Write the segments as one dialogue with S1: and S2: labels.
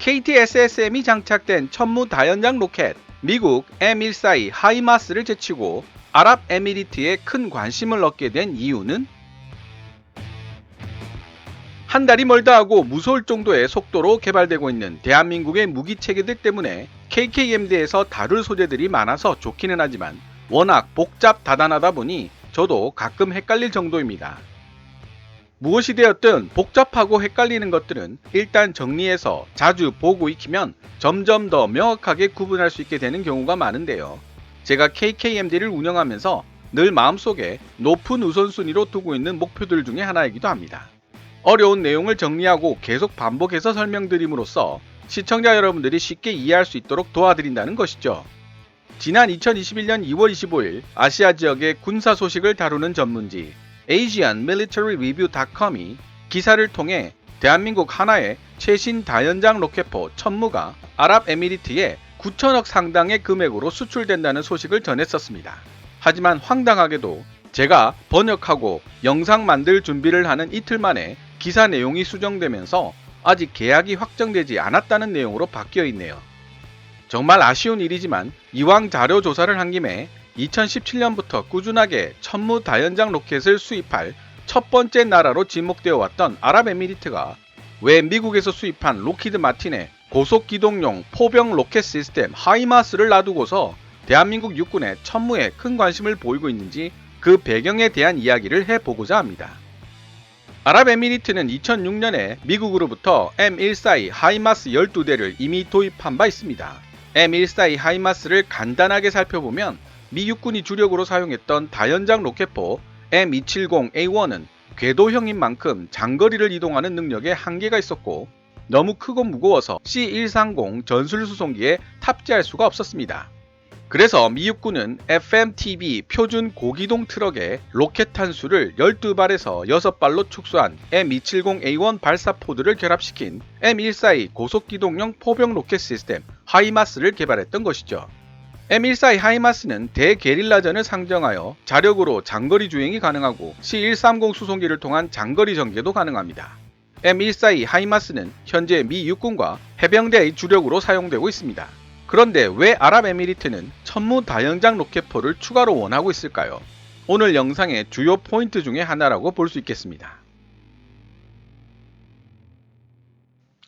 S1: KTSSM이 장착된 천무 다연장 로켓, 미국 M142 하이마스를 제치고 아랍에미리트에 큰 관심을 얻게 된 이유는 한 달이 멀다 하고 무서울 정도의 속도로 개발되고 있는 대한민국의 무기 체계들 때문에 KKMD에서 다룰 소재들이 많아서 좋기는 하지만 워낙 복잡 다단하다 보니 저도 가끔 헷갈릴 정도입니다. 무엇이 되었든 복잡하고 헷갈리는 것들은 일단 정리해서 자주 보고 익히면 점점 더 명확하게 구분할 수 있게 되는 경우가 많은데요. 제가 KKMD를 운영하면서 늘 마음속에 높은 우선순위로 두고 있는 목표들 중에 하나이기도 합니다. 어려운 내용을 정리하고 계속 반복해서 설명드림으로써 시청자 여러분들이 쉽게 이해할 수 있도록 도와드린다는 것이죠. 지난 2021년 2월 25일 아시아 지역의 군사 소식을 다루는 전문지 AsianMilitaryReview.com이 기사를 통해 대한민국 하나의 최신 다연장 로켓포 천무가 아랍에미리트에 9천억 상당의 금액으로 수출된다는 소식을 전했었습니다. 하지만 황당하게도 제가 번역하고 영상 만들 준비를 하는 이틀 만에 기사 내용이 수정되면서 아직 계약이 확정되지 않았다는 내용으로 바뀌어 있네요. 정말 아쉬운 일이지만 이왕 자료 조사를 한 김에 2017년부터 꾸준하게 천무 다연장 로켓을 수입할 첫 번째 나라로 지목되어 왔던 아랍에미리트가 왜 미국에서 수입한 로키드 마틴의 고속기동용 포병 로켓 시스템 하이마스를 놔두고서 대한민국 육군의 천무에 큰 관심을 보이고 있는지 그 배경에 대한 이야기를 해보고자 합니다. 아랍에미리트는 2006년에 미국으로부터 M142 하이마스 12대를 이미 도입한 바 있습니다. M142 하이마스를 간단하게 살펴보면 미 육군이 주력으로 사용했던 다연장 로켓포 M270A1은 궤도형인 만큼 장거리를 이동하는 능력에 한계가 있었고 너무 크고 무거워서 C130 전술수송기에 탑재할 수가 없었습니다. 그래서 미 육군은 FMTB 표준 고기동 트럭에 로켓 탄수를 12발에서 6발로 축소한 M270A1 발사포드를 결합시킨 M142 고속기동용 포병 로켓 시스템 하이마스를 개발했던 것이죠. M142 하이마스는 대게릴라전을 상정하여 자력으로 장거리 주행이 가능하고 C130 수송기를 통한 장거리 전개도 가능합니다. M142 하이마스는 현재 미 육군과 해병대의 주력으로 사용되고 있습니다. 그런데 왜 아랍에미리트는 천무 다연장 로켓포를 추가로 원하고 있을까요? 오늘 영상의 주요 포인트 중에 하나라고 볼 수 있겠습니다.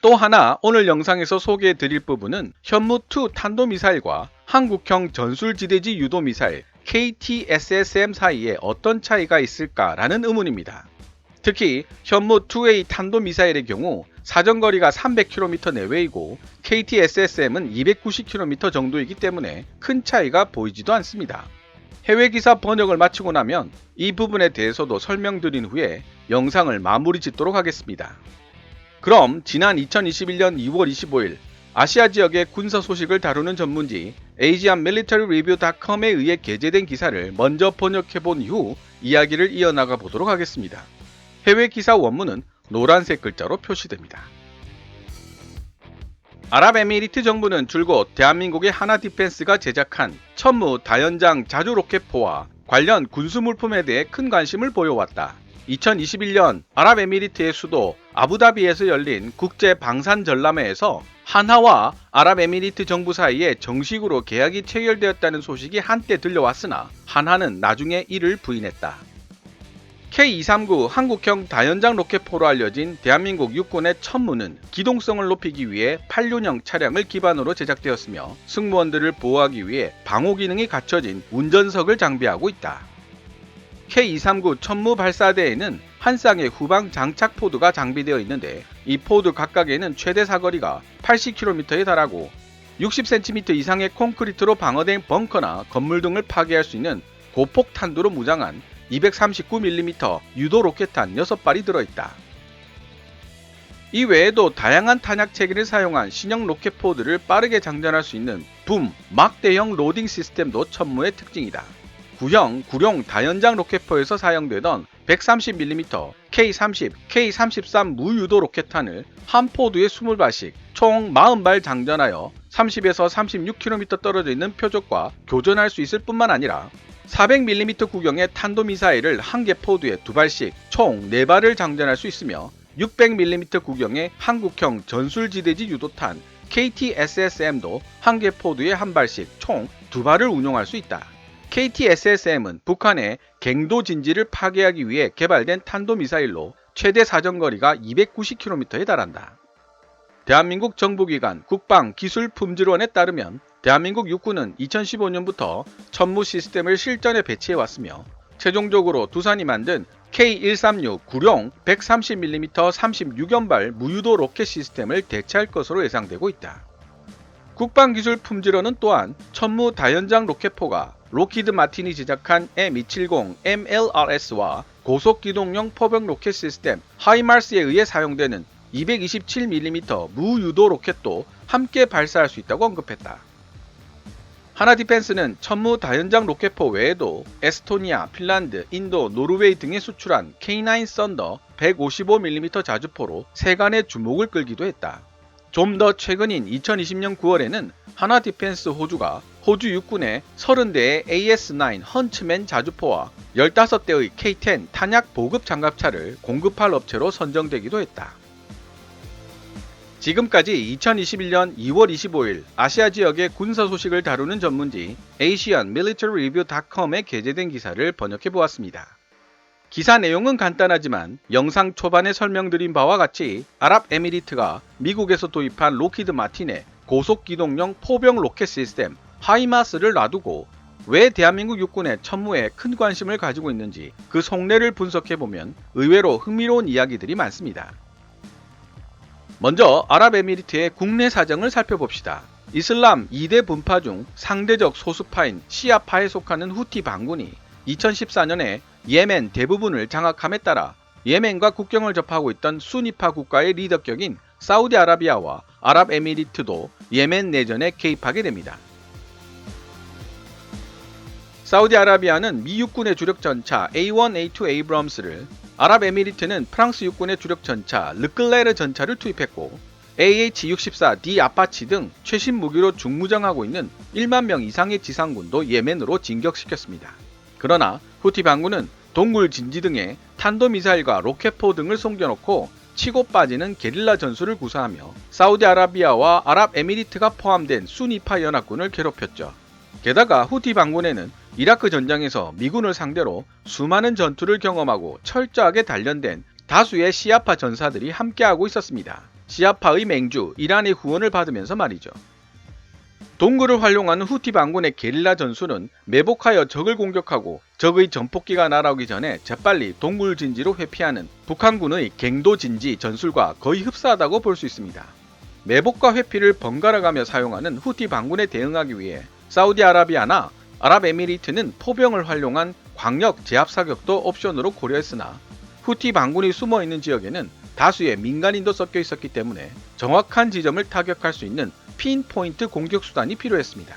S1: 또 하나 오늘 영상에서 소개해 드릴 부분은 현무2 탄도미사일과 한국형 전술지대지 유도미사일 KTSSM 사이에 어떤 차이가 있을까라는 의문입니다. 특히 현무2A 탄도미사일의 경우 사정거리가 300km 내외이고 KTSSM은 290km 정도이기 때문에 큰 차이가 보이지도 않습니다. 해외 기사 번역을 마치고 나면 이 부분에 대해서도 설명드린 후에 영상을 마무리 짓도록 하겠습니다. 그럼 지난 2021년 2월 25일 아시아 지역의 군사 소식을 다루는 전문지 AsianMilitaryReview.com에 의해 게재된 기사를 먼저 번역해본 이후 이야기를 이어나가 보도록 하겠습니다. 해외 기사 원문은 노란색 글자로 표시됩니다. 아랍에미리트 정부는 줄곧 대한민국의 하나디펜스가 제작한 천무 다연장 자주 로켓포와 관련 군수 물품에 대해 큰 관심을 보여왔다. 2021년 아랍에미리트의 수도 아부다비에서 열린 국제 방산 전람회에서 한화와 아랍에미리트 정부 사이에 정식으로 계약이 체결되었다는 소식이 한때 들려왔으나 한화는 나중에 이를 부인했다. K239 한국형 다연장 로켓포로 알려진 대한민국 육군의 천무는 기동성을 높이기 위해 8륜형 차량을 기반으로 제작되었으며 승무원들을 보호하기 위해 방호 기능이 갖춰진 운전석을 장비하고 있다. K239 천무 발사대에는 한 쌍의 후방 장착 포드가 장비되어 있는데 이 포드 각각에는 최대 사거리가 80km에 달하고 60cm 이상의 콘크리트로 방어된 벙커나 건물 등을 파괴할 수 있는 고폭탄두로 무장한 239mm 유도 로켓탄 6발이 들어있다. 이 외에도 다양한 탄약 체계를 사용한 신형 로켓포드를 빠르게 장전할 수 있는 붐, 막대형 로딩 시스템도 천무의 특징이다. 구형 구룡 다연장 로켓포에서 사용되던 130mm K30, K33 무유도 로켓탄을 한 포드에 20발씩 총 40발 장전하여 30에서 36km 떨어져 있는 표적과 교전할 수 있을 뿐만 아니라 400mm 구경의 탄도미사일을 한 개 포드에 2발씩 총 4발을 장전할 수 있으며 600mm 구경의 한국형 전술지대지 유도탄 KT-SSM도 한 개 포드에 한 발씩 총 2발을 운용할 수 있다. KT-SSM은 북한의 갱도 진지를 파괴하기 위해 개발된 탄도미사일로 최대 사정거리가 290km에 달한다. 대한민국 정부기관 국방기술품질원에 따르면 대한민국 육군은 2015년부터 천무 시스템을 실전에 배치해왔으며 최종적으로 두산이 만든 K136 구룡 130mm 36연발 무유도 로켓 시스템을 대체할 것으로 예상되고 있다. 국방기술품질원은 또한 천무 다연장 로켓포가 록히드 마틴이 제작한 M270 MLRS와 고속기동용 포병 로켓 시스템 하이마스에 의해 사용되는 227mm 무유도 로켓도 함께 발사할 수 있다고 언급했다. 하나디펜스는 천무 다연장 로켓포 외에도 에스토니아, 핀란드, 인도, 노르웨이 등에 수출한 K9 썬더 155mm 자주포로 세간의 주목을 끌기도 했다. 좀 더 최근인 2020년 9월에는 하나디펜스 호주가 호주 육군의 30대의 AS9 헌츠맨 자주포와 15대의 K10 탄약 보급 장갑차를 공급할 업체로 선정되기도 했다. 지금까지 2021년 2월 25일 아시아 지역의 군사 소식을 다루는 전문지 AsianMilitaryReview.com에 게재된 기사를 번역해 보았습니다. 기사 내용은 간단하지만 영상 초반에 설명드린 바와 같이 아랍에미리트가 미국에서 도입한 록히드 마틴의 고속기동용 포병 로켓 시스템 하이마스를 놔두고 왜 대한민국 육군의 천무에 큰 관심을 가지고 있는지 그 속내를 분석해보면 의외로 흥미로운 이야기들이 많습니다. 먼저 아랍에미리트의 국내 사정을 살펴봅시다. 이슬람 2대 분파 중 상대적 소수파인 시아파에 속하는 후티 반군이 2014년에 예멘 대부분을 장악함에 따라 예멘과 국경을 접하고 있던 수니파 국가의 리더격인 사우디아라비아와 아랍에미리트도 예멘 내전에 개입하게 됩니다. 사우디아라비아는 미 육군의 주력 전차 A1, A2 에이브럼스를, 아랍에미리트는 프랑스 육군의 주력 전차 르클레르 전차를 투입했고 AH-64D 아파치 등 최신 무기로 중무장하고 있는 1만 명 이상의 지상군도 예멘으로 진격시켰습니다. 그러나 후티 반군은 동굴 진지 등에 탄도미사일과 로켓포 등을 숨겨놓고 치고 빠지는 게릴라 전술을 구사하며 사우디아라비아와 아랍에미리트가 포함된 수니파 연합군을 괴롭혔죠. 게다가 후티 반군에는 이라크 전장에서 미군을 상대로 수많은 전투를 경험하고 철저하게 단련된 다수의 시아파 전사들이 함께하고 있었습니다. 시아파의 맹주 이란의 후원을 받으면서 말이죠. 동굴을 활용하는 후티 반군의 게릴라 전술은 매복하여 적을 공격하고 적의 전폭기가 날아오기 전에 재빨리 동굴 진지로 회피하는 북한군의 갱도 진지 전술과 거의 흡사하다고 볼 수 있습니다. 매복과 회피를 번갈아가며 사용하는 후티 반군에 대응하기 위해 사우디아라비아나 아랍에미리트는 포병을 활용한 광역 제압 사격도 옵션으로 고려했으나 후티 반군이 숨어있는 지역에는 다수의 민간인도 섞여 있었기 때문에 정확한 지점을 타격할 수 있는 핀포인트 공격 수단이 필요했습니다.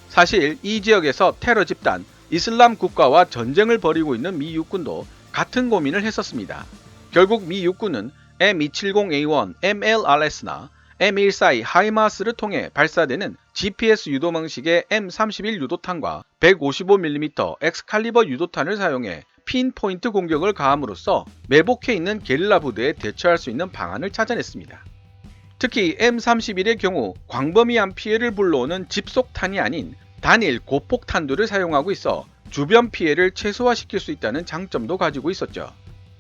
S1: 사실 이 지역에서 테러 집단 이슬람 국가와 전쟁을 벌이고 있는 미 육군도 같은 고민을 했었습니다. 결국 미 육군은 M270A1 MLRS나 M142 하이마스를 통해 발사되는 GPS 유도 방식의 M31 유도탄과 155mm 엑스칼리버 유도탄을 사용해 핀포인트 공격을 가함으로써 매복해 있는 게릴라 부대에 대처할 수 있는 방안을 찾아냈습니다. 특히 M31의 경우 광범위한 피해를 불러오는 집속탄이 아닌 단일 고폭탄두를 사용하고 있어 주변 피해를 최소화시킬 수 있다는 장점도 가지고 있었죠.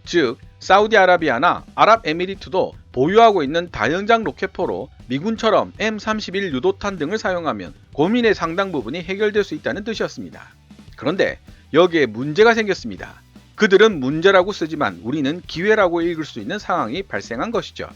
S1: 즉 사우디아라비아나 아랍에미리트도 보유하고 있는 다연장 로켓포로 미군처럼 M31 유도탄 등을 사용하면 고민의 상당 부분이 해결될 수 있다는 뜻이었습니다. 그런데 여기에 문제가 생겼습니다. 그들은 문제라고 쓰지만 우리는 기회라고 읽을 수 있는 상황이 발생한 것이죠.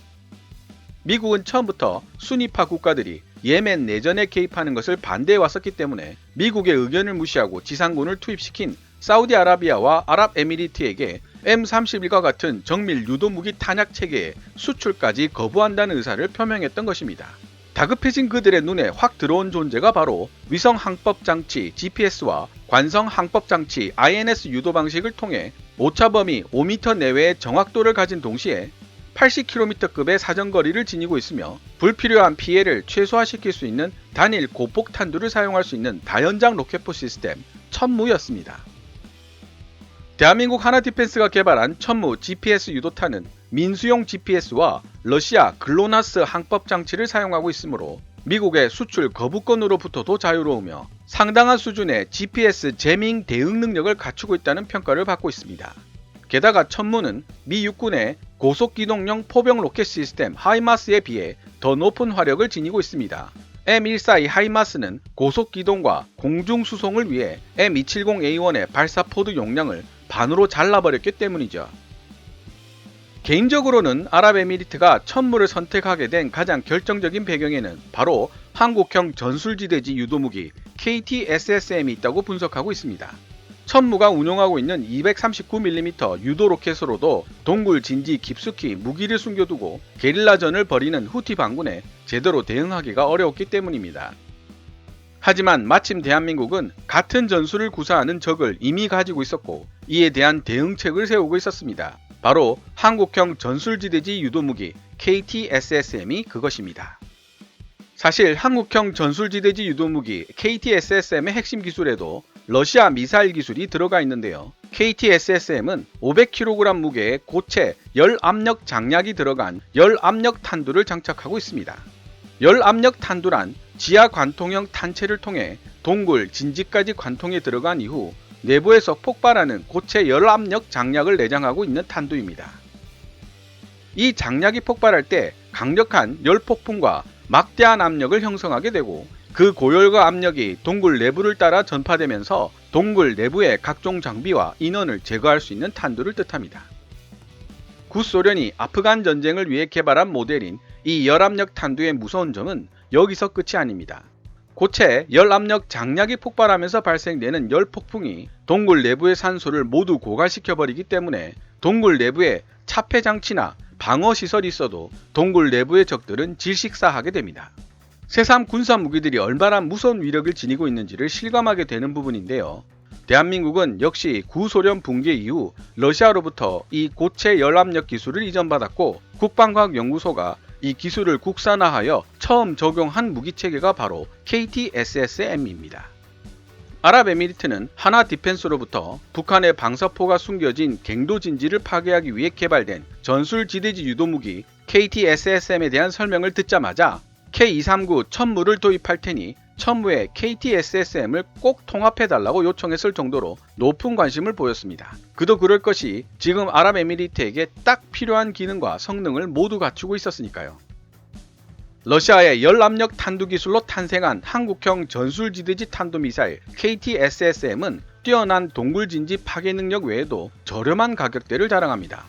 S1: 미국은 처음부터 수니파 국가들이 예멘 내전에 개입하는 것을 반대해 왔었기 때문에 미국의 의견을 무시하고 지상군을 투입시킨 사우디아라비아와 아랍에미리트에게 M31과 같은 정밀 유도무기 탄약 체계의 수출까지 거부한다는 의사를 표명했던 것입니다. 다급해진 그들의 눈에 확 들어온 존재가 바로 위성 항법 장치 GPS와 관성 항법 장치 INS 유도 방식을 통해 오차 범위 5m 내외의 정확도를 가진 동시에 80km급의 사정거리를 지니고 있으며 불필요한 피해를 최소화시킬 수 있는 단일 고폭탄두를 사용할 수 있는 다연장 로켓포 시스템 천무였습니다. 대한민국 하나디펜스가 개발한 천무 GPS 유도탄은 민수용 GPS와 러시아 글로나스 항법 장치를 사용하고 있으므로 미국의 수출 거부권으로부터도 자유로우며 상당한 수준의 GPS 제밍 대응 능력을 갖추고 있다는 평가를 받고 있습니다. 게다가 천무는 미 육군의 고속기동용 포병 로켓 시스템 하이마스에 비해 더 높은 화력을 지니고 있습니다. M142 하이마스는 고속기동과 공중수송을 위해 M270A1의 발사포드 용량을 반으로 잘라버렸기 때문이죠. 개인적으로는 아랍에미리트가 천무를 선택하게 된 가장 결정적인 배경에는 바로 한국형 전술지대지 유도무기 KT-SSM이 있다고 분석하고 있습니다. 천무가 운용하고 있는 239mm 유도 로켓으로도 동굴 진지 깊숙이 무기를 숨겨두고 게릴라전을 벌이는 후티 반군에 제대로 대응하기가 어려웠기 때문입니다. 하지만 마침 대한민국은 같은 전술을 구사하는 적을 이미 가지고 있었고 이에 대한 대응책을 세우고 있었습니다. 바로 한국형 전술지대지 유도무기 KT-SSM이 그것입니다. 사실 한국형 전술지대지 유도무기 KT-SSM의 핵심 기술에도 러시아 미사일 기술이 들어가 있는데요. KT-SSM은 500kg 무게의 고체 열압력 장약이 들어간 열압력 탄두를 장착하고 있습니다. 열압력 탄두란 지하 관통형 탄체를 통해 동굴 진지까지 관통에 들어간 이후 내부에서 폭발하는 고체 열압력 장약을 내장하고 있는 탄두입니다. 이 장약이 폭발할 때 강력한 열폭풍과 막대한 압력을 형성하게 되고 그 고열과 압력이 동굴 내부를 따라 전파되면서 동굴 내부의 각종 장비와 인원을 제거할 수 있는 탄두를 뜻합니다. 구소련이 아프간 전쟁을 위해 개발한 모델인 이 열압력 탄두의 무서운 점은 여기서 끝이 아닙니다. 고체 열압력 장약이 폭발하면서 발생되는 열폭풍이 동굴 내부의 산소를 모두 고갈시켜버리기 때문에 동굴 내부에 차폐장치나 방어시설이 있어도 동굴 내부의 적들은 질식사하게 됩니다. 새삼 군사 무기들이 얼마나 무서운 위력을 지니고 있는지를 실감하게 되는 부분인데요. 대한민국은 역시 구소련 붕괴 이후 러시아로부터 이 고체 열압력 기술을 이전받았고 국방과학연구소가 이 기술을 국산화하여 처음 적용한 무기체계가 바로 KT-SSM입니다. 아랍에미리트는 하나디펜스로부터 북한의 방사포가 숨겨진 갱도진지를 파괴하기 위해 개발된 전술지대지 유도무기 KT-SSM에 대한 설명을 듣자마자 K239 천무를 도입할 테니 천무에 KT-SSM을 꼭 통합해달라고 요청했을 정도로 높은 관심을 보였습니다. 그도 그럴 것이 지금 아랍에미리트에게 딱 필요한 기능과 성능을 모두 갖추고 있었으니까요. 러시아의 열압력 탄두 기술로 탄생한 한국형 전술지대지 탄도미사일 KT-SSM은 뛰어난 동굴진지 파괴 능력 외에도 저렴한 가격대를 자랑합니다.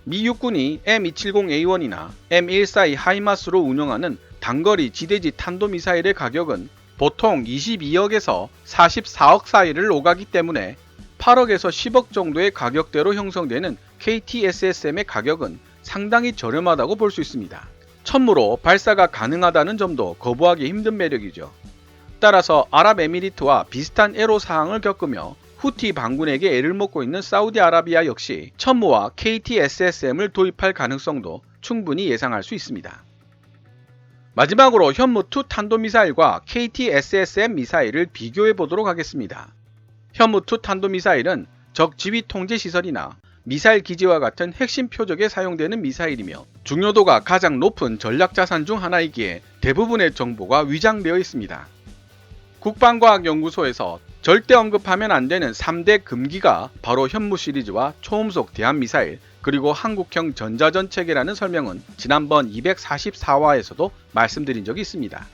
S1: 미 육군이 M270A1이나 M142 하이마스로 운영하는 단거리 지대지 탄도미사일의 가격은 보통 22억에서 44억 사이를 오가기 때문에 8억에서 10억 정도의 가격대로 형성되는 KT-SSM의 가격은 상당히 저렴하다고 볼 수 있습니다. 천무로 발사가 가능하다는 점도 거부하기 힘든 매력이죠. 따라서 아랍에미리트와 비슷한 애로사항을 겪으며 후티 반군에게 애를 먹고 있는 사우디아라비아 역시 천무와 KT-SSM을 도입할 가능성도 충분히 예상할 수 있습니다. 마지막으로 현무2 탄도미사일과 KT-SSM 미사일을 비교해 보도록 하겠습니다. 현무2 탄도미사일은 적 지휘 통제 시설이나 미사일 기지와 같은 핵심 표적에 사용되는 미사일이며 중요도가 가장 높은 전략자산 중 하나이기에 대부분의 정보가 위장되어 있습니다. 국방과학연구소에서 절대 언급하면 안 되는 3대 금기가 바로 현무 시리즈와 초음속 대한미사일 그리고 한국형 전자전 체계라는 설명은 지난번 244화에서도 말씀드린 적이 있습니다.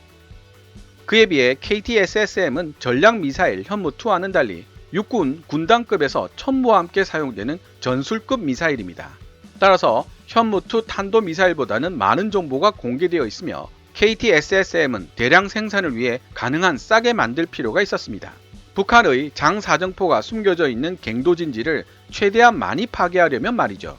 S1: 그에 비해 KT-SSM은 전략미사일 현무2와는 달리 육군 군단급에서 천무와 함께 사용되는 전술급 미사일입니다. 따라서 현무2 탄도미사일보다는 많은 정보가 공개되어 있으며 KT-SSM은 대량 생산을 위해 가능한 싸게 만들 필요가 있었습니다. 북한의 장사정포가 숨겨져 있는 갱도진지를 최대한 많이 파괴하려면 말이죠.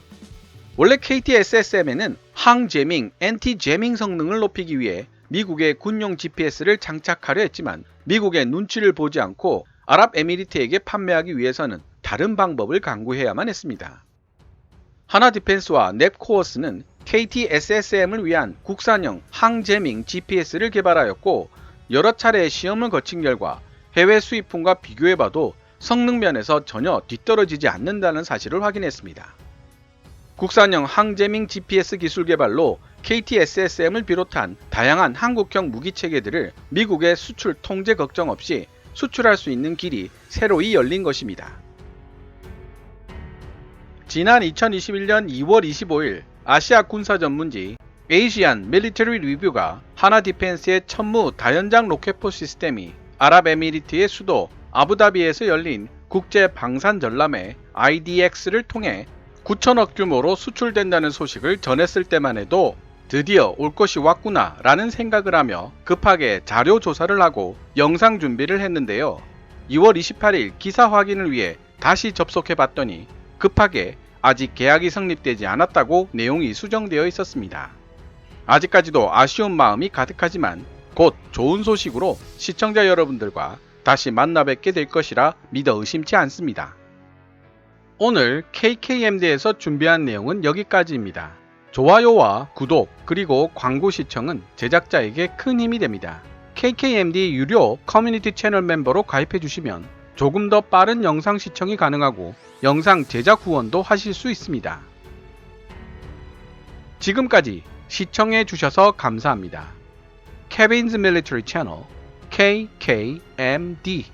S1: 원래 KT-SSM에는 항제밍, 엔티제밍 성능을 높이기 위해 미국의 군용 GPS를 장착하려 했지만 미국의 눈치를 보지 않고 아랍에미리트에게 판매하기 위해서는 다른 방법을 강구해야만 했습니다. 하나디펜스와 넵코어스는 KT-SSM을 위한 국산형 항제밍 GPS를 개발하였고 여러 차례 시험을 거친 결과 해외 수입품과 비교해봐도 성능 면에서 전혀 뒤떨어지지 않는다는 사실을 확인했습니다. 국산형 항제밍 GPS 기술 개발로 KT-SSM을 비롯한 다양한 한국형 무기 체계들을 미국의 수출 통제 걱정 없이 수출할 수 있는 길이 새로이 열린 것입니다. 지난 2021년 2월 25일 아시아 군사 전문지 Asian Military Review가 하나 디펜스의 천무 다연장 로켓포 시스템이 아랍에미리트의 수도 아부다비에서 열린 국제 방산 전람회 IDX를 통해 9천억 규모로 수출된다는 소식을 전했을 때만 해도 드디어 올 것이 왔구나 라는 생각을 하며 급하게 자료 조사를 하고 영상 준비를 했는데요. 2월 28일 기사 확인을 위해 다시 접속해 봤더니 급하게 아직 계약이 성립되지 않았다고 내용이 수정되어 있었습니다. 아직까지도 아쉬운 마음이 가득하지만 곧 좋은 소식으로 시청자 여러분들과 다시 만나 뵙게 될 것이라 믿어 의심치 않습니다. 오늘 KKMD에서 준비한 내용은 여기까지입니다. 좋아요와 구독 그리고 광고 시청은 제작자에게 큰 힘이 됩니다. KKMD 유료 커뮤니티 채널 멤버로 가입해 주시면 조금 더 빠른 영상 시청이 가능하고 영상 제작 후원도 하실 수 있습니다. 지금까지 시청해 주셔서 감사합니다. Kevin's Military Channel KKMD